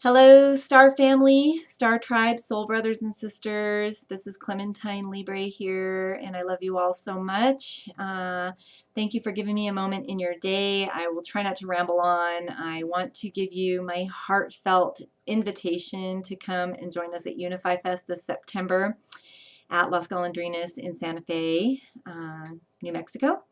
Hello, Star Family, Star Tribe, Soul Brothers and Sisters. This is Clementine Libre here, and I love you all so much. Thank you for giving me a moment in your day. I will try not to ramble on. I want to give you my heartfelt invitation to come and join us at Unify Fest this September at Las Golondrinas in Santa Fe, New Mexico.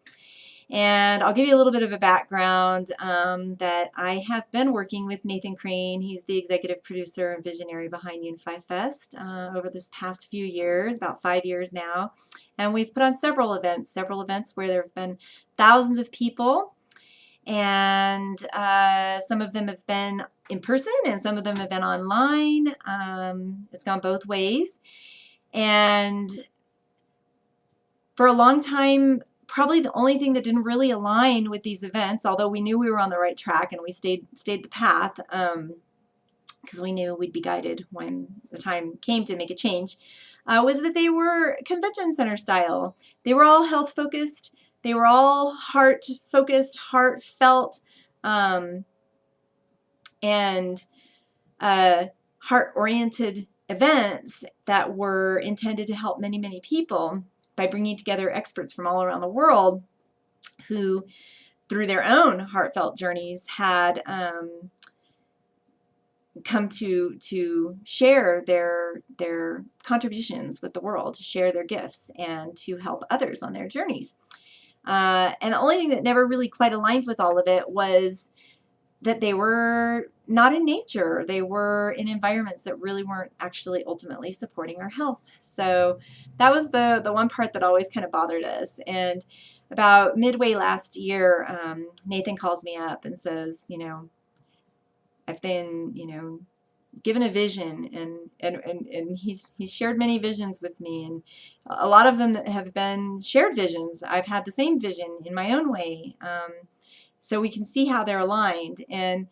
And I'll give you a little bit of a background that I have been working with Nathan Crane. He's the executive producer and visionary behind Unify Fest over this past few years, about 5 years now. And we've put on several events where there have been thousands of people. And some of them have been in person and some of them have been online. It's gone both ways. And for a long time, probably the only thing that didn't really align with these events, although we knew we were on the right track and we stayed the path, because we knew we'd be guided when the time came to make a change, was that they were convention center style. They were all health focused. They were all heart focused, heartfelt, and heart oriented events that were intended to help many, many people by bringing together experts from all around the world who, through their own heartfelt journeys, had come to share their contributions with the world, to share their gifts, and to help others on their journeys. And the only thing that never really quite aligned with all of it was that they were not in nature. They were in environments that really weren't actually ultimately supporting our health. So that was the one part that always kind of bothered us. And about midway last year, Nathan calls me up and says, I've been, given a vision, and he's shared many visions with me, and a lot of them have been shared visions. I've had the same vision in my own way. So we can see how they're aligned, and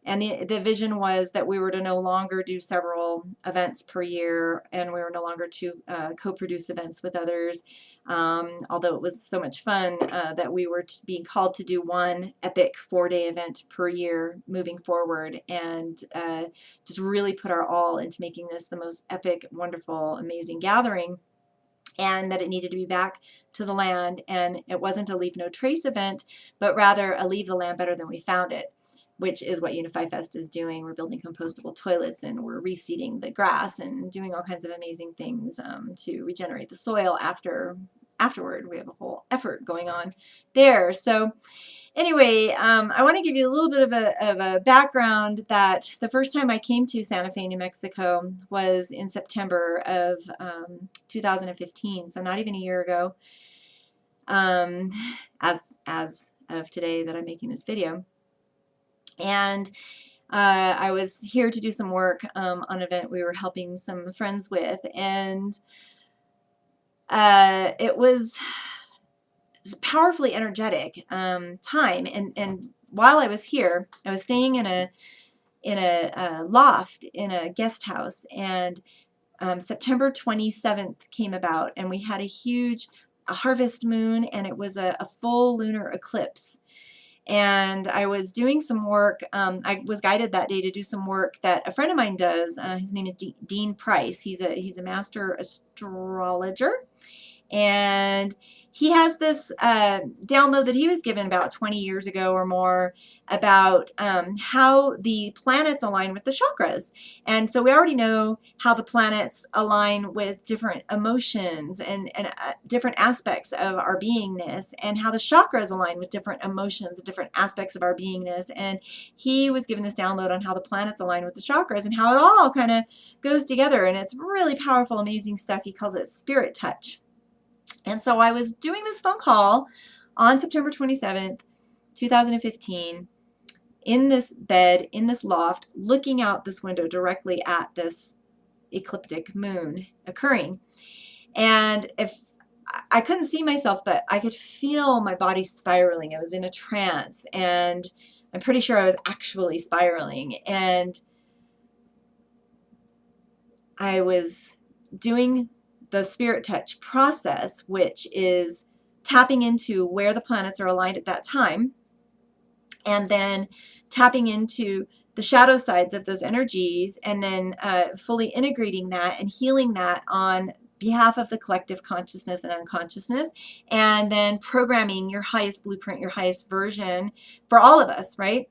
the vision was that we were to no longer do several events per year, and we were no longer to co-produce events with others, although it was so much fun that we were being called to do one epic 4-day event per year moving forward, and just really put our all into making this the most epic, wonderful, amazing gathering. And that it needed to be back to the land, and it wasn't a leave no trace event, but rather a leave the land better than we found it, which is what Unify Fest is doing. We're building compostable toilets, and we're reseeding the grass and doing all kinds of amazing things to regenerate the soil afterward. We have a whole effort going on there. So anyway, I want to give you a little bit of a background that the first time I came to Santa Fe, New Mexico was in September of 2015, so not even a year ago, as of today that I'm making this video. And I was here to do some work on an event we were helping some friends with, and it was powerfully energetic time. And while I was here, I was staying in a loft in a guest house, and September 27th came about, and we had a harvest moon, and it was a full lunar eclipse. And I was doing some work. I was guided that day to do some work that a friend of mine does. His name is Dean Price. He's a master astrologer, and he has this download that he was given about 20 years ago or more about how the planets align with the chakras. And so we already know how the planets align with different emotions and different aspects of our beingness, and how the chakras align with different emotions and different aspects of our beingness. And he was given this download on how the planets align with the chakras and how it all kind of goes together. And it's really powerful, amazing stuff. He calls it spirit touch. And so I was doing this phone call on September 27th, 2015, in this bed, in this loft, looking out this window directly at this ecliptic moon occurring. And if I couldn't see myself, but I could feel my body spiraling. I was in a trance, and I'm pretty sure I was actually spiraling. And I was doing the spirit touch process, which is tapping into where the planets are aligned at that time, and then tapping into the shadow sides of those energies, and then fully integrating that and healing that on behalf of the collective consciousness and unconsciousness, and then programming your highest blueprint, your highest version for all of us, right?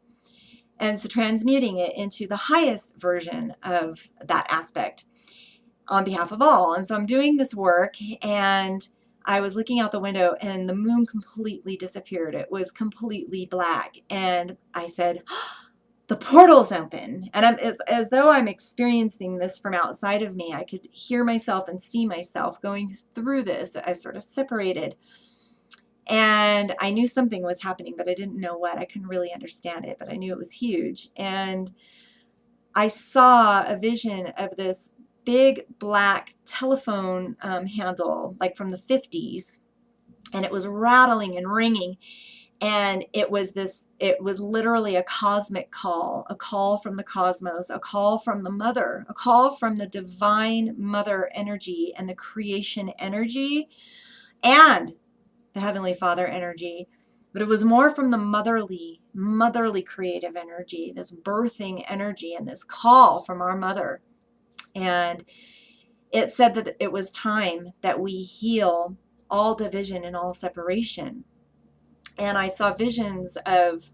And so transmuting it into the highest version of that aspect on behalf of all. And so I'm doing this work, and I was looking out the window and the moon completely disappeared. It was completely black. And I said, the portal's open. And it's as though I'm experiencing this from outside of me. I could hear myself and see myself going through this. I sort of separated. And I knew something was happening, but I didn't know what. I couldn't really understand it, but I knew it was huge. And I saw a vision of this big black telephone handle, like from the 50s, and it was rattling and ringing. And it was literally a cosmic call, a call from the cosmos, a call from the mother, a call from the divine mother energy and the creation energy and the Heavenly Father energy. But it was more from the motherly creative energy, this birthing energy, and this call from our mother. And it said that it was time that we heal all division and all separation. And I saw visions of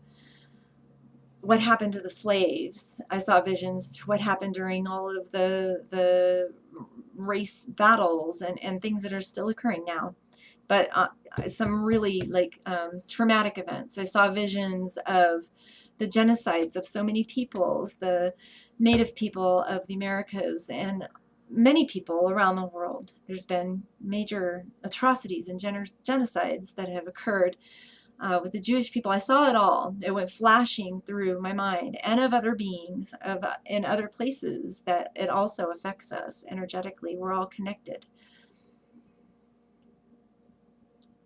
what happened to the slaves. I saw visions to what happened during all of the race battles and things that are still occurring now. But some really traumatic events. I saw visions of the genocides of so many peoples, the native people of the Americas, and many people around the world. There's been major atrocities and genocides that have occurred with the Jewish people. I saw it all. It went flashing through my mind, and of other beings in other places, that it also affects us energetically. We're all connected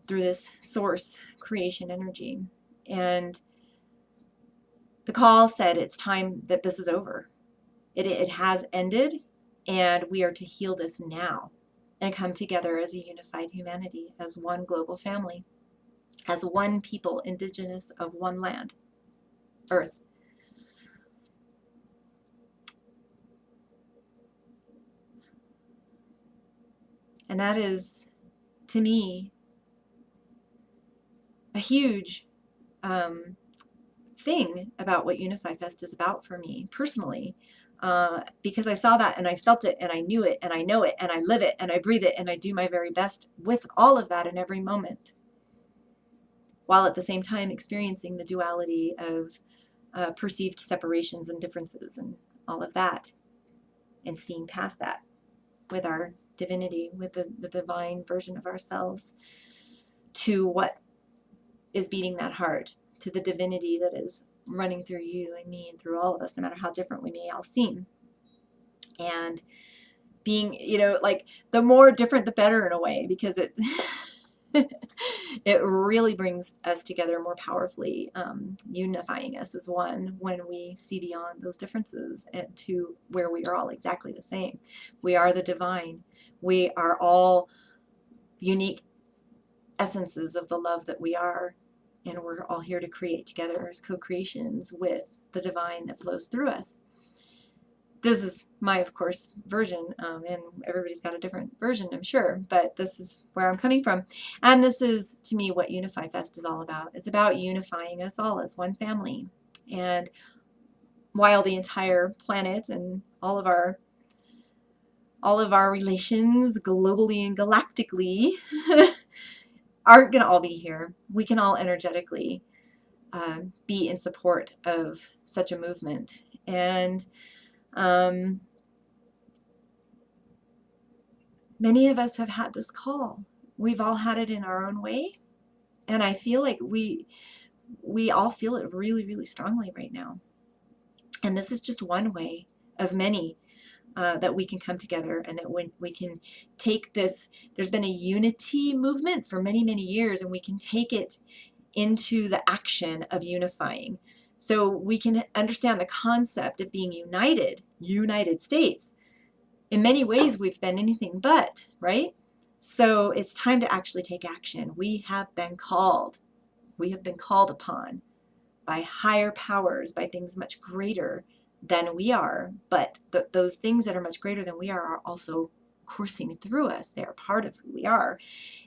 through this source creation energy. And the call said it's time that this is over. It has ended, and we are to heal this now and come together as a unified humanity, as one global family, as one people indigenous of one land, Earth. And that is, to me, a huge thing about what Unify Fest is about for me personally, because I saw that and I felt it and I knew it and I know it and I live it and I breathe it and I do my very best with all of that in every moment, while at the same time experiencing the duality of perceived separations and differences and all of that, and seeing past that with our divinity, with the divine version of ourselves, to what is beating that heart, to the divinity that is running through you and me and through all of us, no matter how different we may all seem. And being, like, the more different, the better in a way, because it it really brings us together more powerfully, unifying us as one when we see beyond those differences and to where we are all exactly the same. We are the divine. We are all unique essences of the love that we are, and we're all here to create together as co-creations with the divine that flows through us. This is my, of course, version, and everybody's got a different version, I'm sure, but this is where I'm coming from. And this is, to me, what Unify Fest is all about. It's about unifying us all as one family. And while the entire planet and all of our relations globally and galactically aren't going to all be here, we can all energetically be in support of such a movement. And many of us have had this call. We've all had it in our own way. And I feel like we all feel it really, really strongly right now. And this is just one way of many that we can come together, and that when we can take this, there's been a unity movement for many, many years, and we can take it into the action of unifying. So we can understand the concept of being United States. In many ways, we've been anything but, right? So it's time to actually take action. We have been called. We have been called upon by higher powers, by things much greater than we are, but those things that are much greater than we are also coursing through us. They're part of who we are.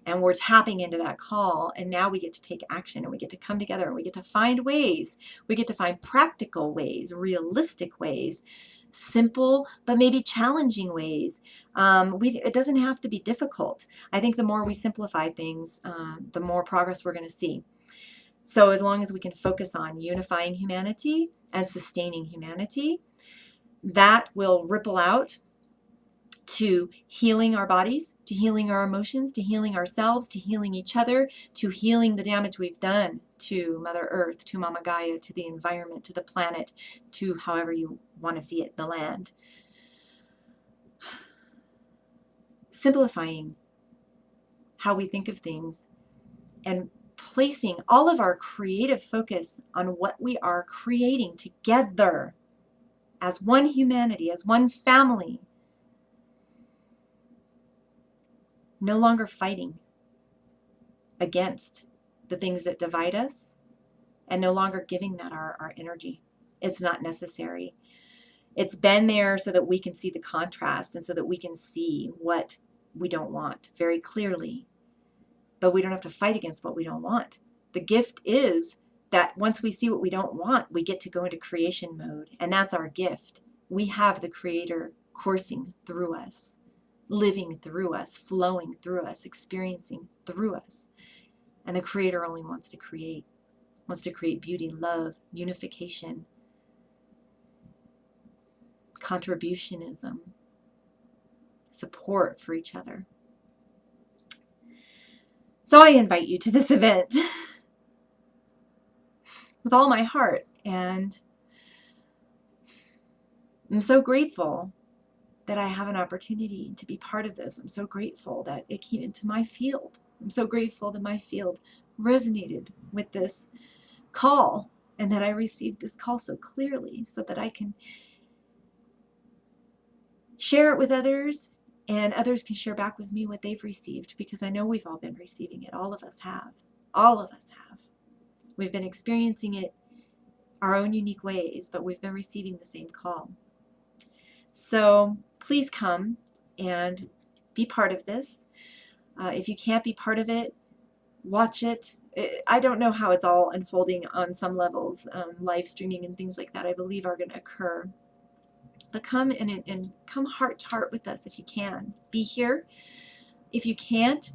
And we're tapping into that call, and now we get to take action, and we get to come together, and we get to find ways. We get to find practical ways, realistic ways, simple but maybe challenging ways. It doesn't have to be difficult. I think the more we simplify things, the more progress we're going to see. So as long as we can focus on unifying humanity and sustaining humanity, that will ripple out to healing our bodies, to healing our emotions, to healing ourselves, to healing each other, to healing the damage we've done to Mother Earth, to Mama Gaia, to the environment, to the planet, to however you want to see it, the land. Simplifying how we think of things and placing all of our creative focus on what we are creating together as one humanity, as one family. No longer fighting against the things that divide us, and no longer giving that our energy. It's not necessary. It's been there so that we can see the contrast and so that we can see what we don't want very clearly. But we don't have to fight against what we don't want. The gift is that once we see what we don't want, we get to go into creation mode, and that's our gift. We have the Creator coursing through us, living through us, flowing through us, experiencing through us. And the Creator only wants to create beauty, love, unification, contributionism, support for each other. So I invite you to this event with all my heart, and I'm so grateful that I have an opportunity to be part of this. I'm so grateful that it came into my field. I'm so grateful that my field resonated with this call, and that I received this call so clearly so that I can share it with others, and others can share back with me what they've received, because I know we've all been receiving it. All of us have. All of us have. We've been experiencing it our own unique ways, but we've been receiving the same call. So please come and be part of this. If you can't be part of it, watch it. I don't know how it's all unfolding on some levels. Live streaming and things like that, I believe, are going to occur. But come and come heart to heart with us if you can. Be here. If you can't,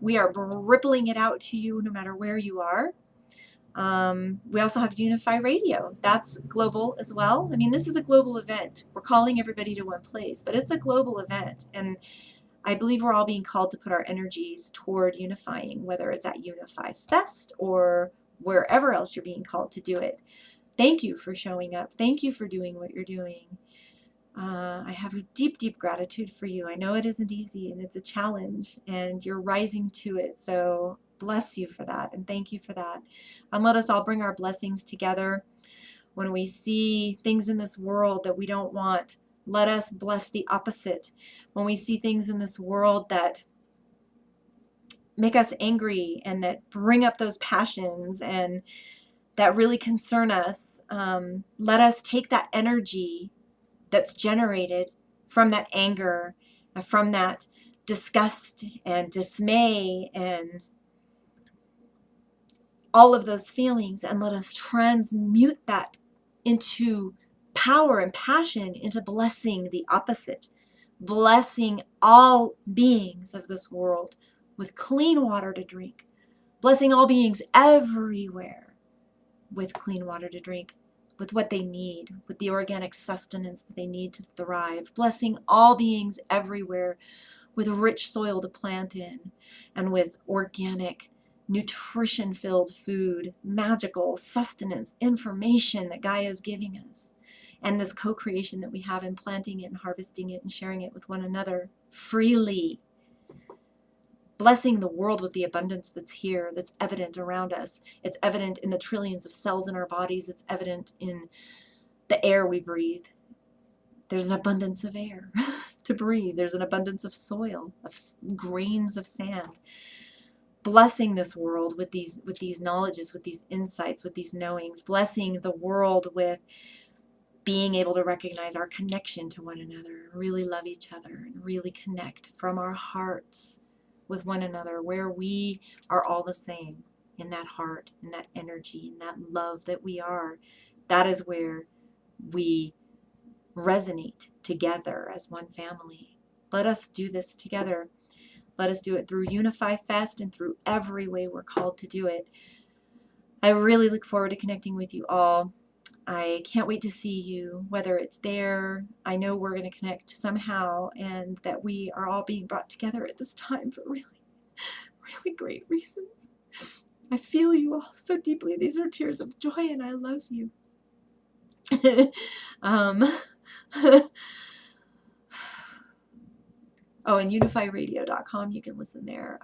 we are rippling it out to you no matter where you are. We also have Unify Radio. That's global as well. I mean, this is a global event. We're calling everybody to one place, but it's a global event. And I believe we're all being called to put our energies toward unifying, whether it's at Unify Fest or wherever else you're being called to do it. Thank you for showing up. Thank you for doing what you're doing. I have a deep, deep gratitude for you. I know it isn't easy, and it's a challenge, and you're rising to it. So bless you for that, and thank you for that. And let us all bring our blessings together. When we see things in this world that we don't want, let us bless the opposite. When we see things in this world that make us angry and that bring up those passions and that really concern us, let us take that energy that's generated from that anger, from that disgust and dismay and all of those feelings, and let us transmute that into power and passion, into blessing the opposite, blessing all beings of this world with clean water to drink, blessing all beings everywhere with clean water to drink, with what they need, with the organic sustenance that they need to thrive, blessing all beings everywhere with rich soil to plant in, and with organic, nutrition-filled food, magical sustenance, information that Gaia is giving us, and this co-creation that we have in planting it and harvesting it and sharing it with one another freely. Blessing the world with the abundance that's here, that's evident around us. It's evident in the trillions of cells in our bodies. It's evident in the air we breathe. There's an abundance of air to breathe. There's an abundance of soil, of grains of sand. Blessing this world with these knowledges, with these insights, with these knowings. Blessing the world with being able to recognize our connection to one another, really love each other, and really connect from our hearts with one another, where we are all the same in that heart, in that energy, in that love that we are. That is where we resonate together as one family. Let us do this together. Let us do it through Unify Fest and through every way we're called to do it. I really look forward to connecting with you all. I can't wait to see you, whether it's there. I know we're going to connect somehow, and that we are all being brought together at this time for really, really great reasons. I feel you all so deeply. These are tears of joy, and I love you. um, Oh, and unifyradio.com, you can listen there.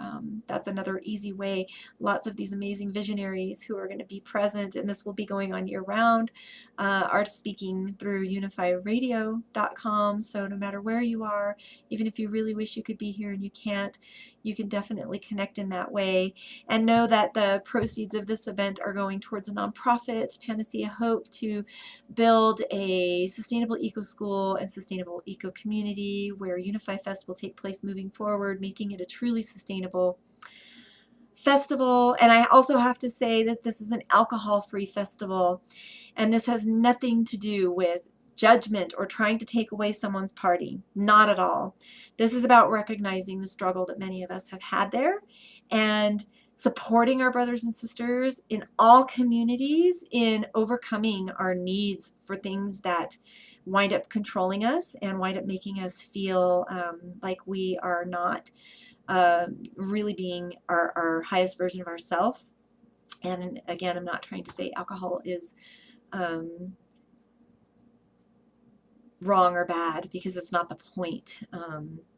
That's another easy way. Lots of these amazing visionaries who are going to be present, and this will be going on year-round, are speaking through unifyradio.com. So no matter where you are, even if you really wish you could be here and you can't, you can definitely connect in that way. And know that the proceeds of this event are going towards a nonprofit, Panacea Hope, to build a sustainable eco school and sustainable eco community where Unify Fest will take place moving forward, making it a truly sustainable festival. And I also have to say that this is an alcohol-free festival, and this has nothing to do with judgment or trying to take away someone's party. Not at all. This is about recognizing the struggle that many of us have had there and supporting our brothers and sisters in all communities in overcoming our needs for things that wind up controlling us and wind up making us feel like we are not really being our highest version of ourselves. And again, I'm not trying to say alcohol is wrong or bad, because it's not the point.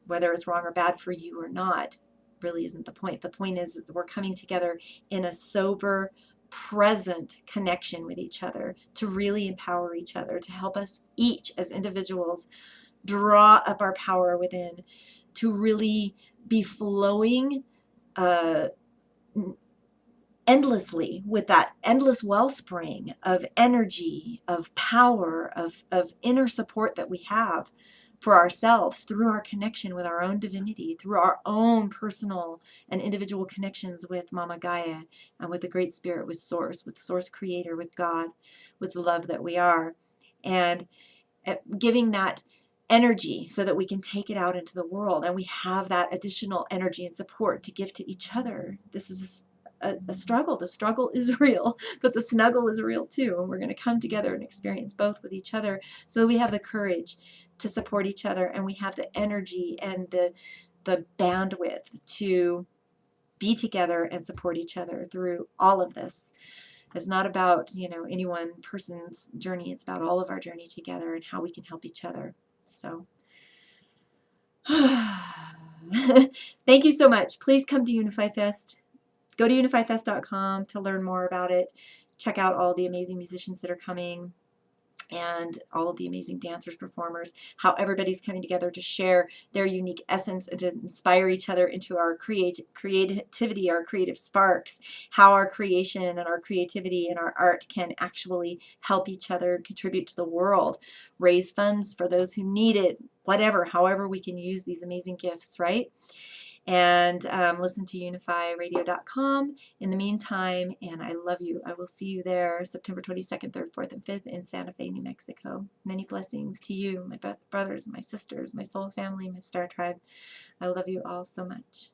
Whether it's wrong or bad for you or not really isn't the point. The point is that we're coming together in a sober, present connection with each other to really empower each other, to help us each as individuals draw up our power within, to really be flowing endlessly with that endless wellspring of energy, of power, of inner support that we have for ourselves through our connection with our own divinity, through our own personal and individual connections with Mama Gaia and with the Great Spirit, with Source Creator, with God, with the love that we are. And giving that energy so that we can take it out into the world, and we have that additional energy and support to give to each other. This is a struggle. The struggle is real, but the snuggle is real too. And we're going to come together and experience both with each other, so that we have the courage to support each other, and we have the energy and the bandwidth to be together and support each other through all of this. It's not about, any one person's journey. It's about all of our journey together and how we can help each other. So thank you so much. Please come to Unify Fest. Go to unifyfest.com to learn more about it. Check out all the amazing musicians that are coming and all of the amazing dancers, performers, how everybody's coming together to share their unique essence and to inspire each other into our creativity, our creative sparks, how our creation and our creativity and our art can actually help each other, contribute to the world, raise funds for those who need it, whatever, however we can use these amazing gifts, right? And listen to unifyradio.com in the meantime, and I love you. I will see you there September 22nd, 3rd, 4th, and 5th in Santa Fe, New Mexico. Many blessings to you, my brothers, my sisters, my soul family, my star tribe. I love you all so much.